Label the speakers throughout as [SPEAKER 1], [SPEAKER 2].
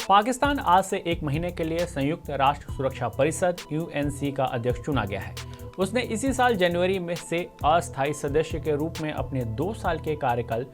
[SPEAKER 1] पाकिस्तान आज से 1 महीने के लिए संयुक्त राष्ट्र सुरक्षा परिषद यूएनसी का अध्यक्ष चुना गया है। उसने इसी साल जनवरी में से अस्थायी सदस्य के रूप में अपने 2 साल के कार्यकाल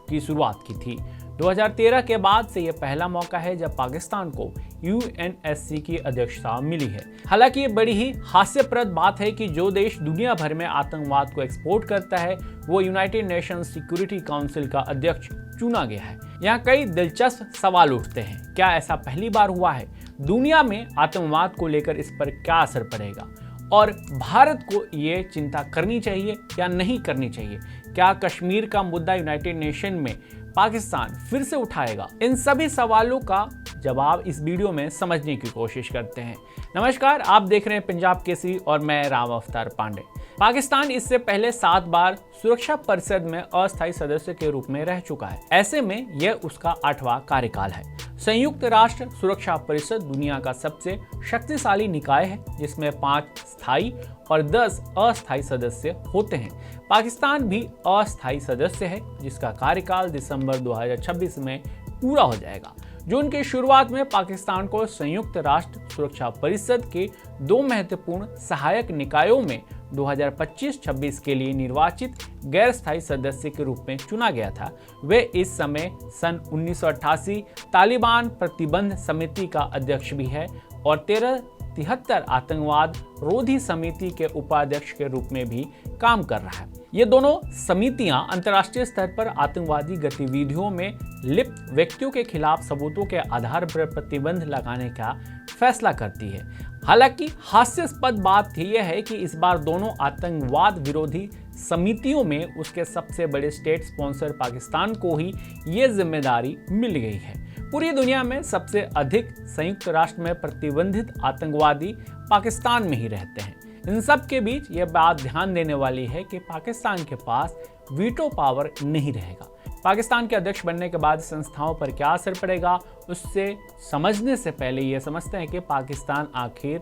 [SPEAKER 1] की शुरुआत की थी। 2013 के बाद से यह पहला मौका है जब पाकिस्तान को यूएनएससी की अध्यक्षता मिली है। हालांकि ये बड़ी ही हास्यप्रद बात है कि जो देश दुनिया भर में आतंकवाद को एक्सपोर्ट करता है वो यूनाइटेड नेशंस सिक्योरिटी काउंसिल का अध्यक्ष चुना गया है। यहाँ कई दिलचस्प सवाल उठते हैं। क्या ऐसा पहली बार हुआ है? दुनिया में आतंकवाद को लेकर इस पर क्या असर पड़ेगा और भारत को ये चिंता करनी चाहिए या नहीं करनी चाहिए? क्या कश्मीर का मुद्दा यूनाइटेड नेशन में पाकिस्तान फिर से उठाएगा? इन सभी सवालों का जवाब इस वीडियो में समझने की कोशिश करते हैं। नमस्कार, आप देख रहे हैं पंजाब केसरी और मैं राम अवतार पांडे। पाकिस्तान इससे पहले 7 बार सुरक्षा परिषद में अस्थायी सदस्य के रूप में रह चुका है। ऐसे में यह उसका 8वां कार्यकाल है। संयुक्त राष्ट्र सुरक्षा परिषद दुनिया का सबसे शक्तिशाली निकाय है जिसमें 5 स्थायी और 10 अस्थायी सदस्य होते हैं। पाकिस्तान भी अस्थायी सदस्य है जिसका कार्यकाल दिसंबर 2026 में पूरा हो जाएगा। जून की शुरुआत में पाकिस्तान को संयुक्त राष्ट्र सुरक्षा परिषद के 2 महत्वपूर्ण सहायक निकायों में 2025-26 के लिए निर्वाचित गैर स्थायी सदस्य के रूप में चुना गया था। वे इस समय सन 1988 तालिबान प्रतिबंध समिति का अध्यक्ष भी है और 1373 आतंकवाद रोधी समिति के उपाध्यक्ष के रूप में भी काम कर रहा है। ये दोनों समितियां अंतर्राष्ट्रीय स्तर पर आतंकवादी गतिविधियों में लिप्त व्यक्तियों के खिलाफ सबूतों के आधार पर प्रतिबंध लगाने का फैसला करती है। हालांकि हास्यास्पद बात यह है कि इस बार दोनों आतंकवाद विरोधी समितियों में उसके सबसे बड़े स्टेट स्पॉन्सर पाकिस्तान को ही ये जिम्मेदारी मिल गई है। पूरी दुनिया में सबसे अधिक संयुक्त राष्ट्र में प्रतिबंधित आतंकवादी पाकिस्तान में ही रहते हैं। इन सब के बीच यह बात ध्यान देने वाली है कि पाकिस्तान के पास वीटो पावर नहीं रहेगा। पाकिस्तान के अध्यक्ष बनने के बाद संस्थाओं पर क्या असर पड़ेगा उससे समझने से पहले यह समझते हैं कि पाकिस्तान आखिर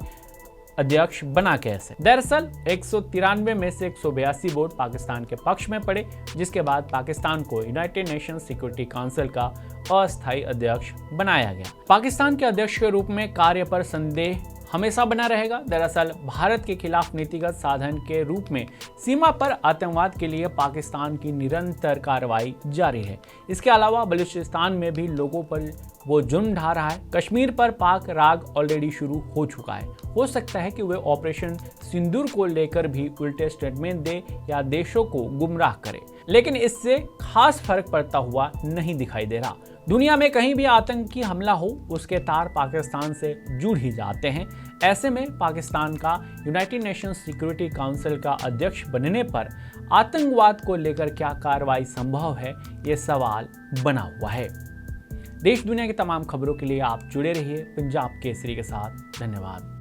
[SPEAKER 1] अध्यक्ष बना कैसे। दरअसल 193 में से 182 वोट पाकिस्तान के पक्ष में पड़े, जिसके बाद पाकिस्तान को यूनाइटेड नेशंस सिक्योरिटी काउंसिल का अस्थायी अध्यक्ष बनाया गया। पाकिस्तान के अध्यक्ष के रूप में कार्य पर संदेह हमेशा बना रहेगा। दरअसल भारत के खिलाफ नीतिगत साधन के रूप में सीमा पर आतंकवाद के लिए पाकिस्तान की निरंतर कार्रवाई जारी है। इसके अलावा बलूचिस्तान में भी लोगों पर वो जुर्म ढा रहा है। कश्मीर पर पाक राग ऑलरेडी शुरू हो चुका है। हो सकता है कि वे ऑपरेशन सिंदूर को लेकर भी उल्टे स्टेटमेंट दे या देशों को गुमराह करे, लेकिन इससे खास फर्क पड़ता हुआ नहीं दिखाई दे रहा। दुनिया में कहीं भी आतंकी हमला हो उसके तार पाकिस्तान से जुड़ ही जाते हैं। ऐसे में पाकिस्तान का यूनाइटेड नेशंस सिक्योरिटी काउंसिल का अध्यक्ष बनने पर आतंकवाद को लेकर क्या कार्रवाई संभव है, ये सवाल बना हुआ है। देश दुनिया की तमाम खबरों के लिए आप जुड़े रहिए पंजाब केसरी के साथ। धन्यवाद।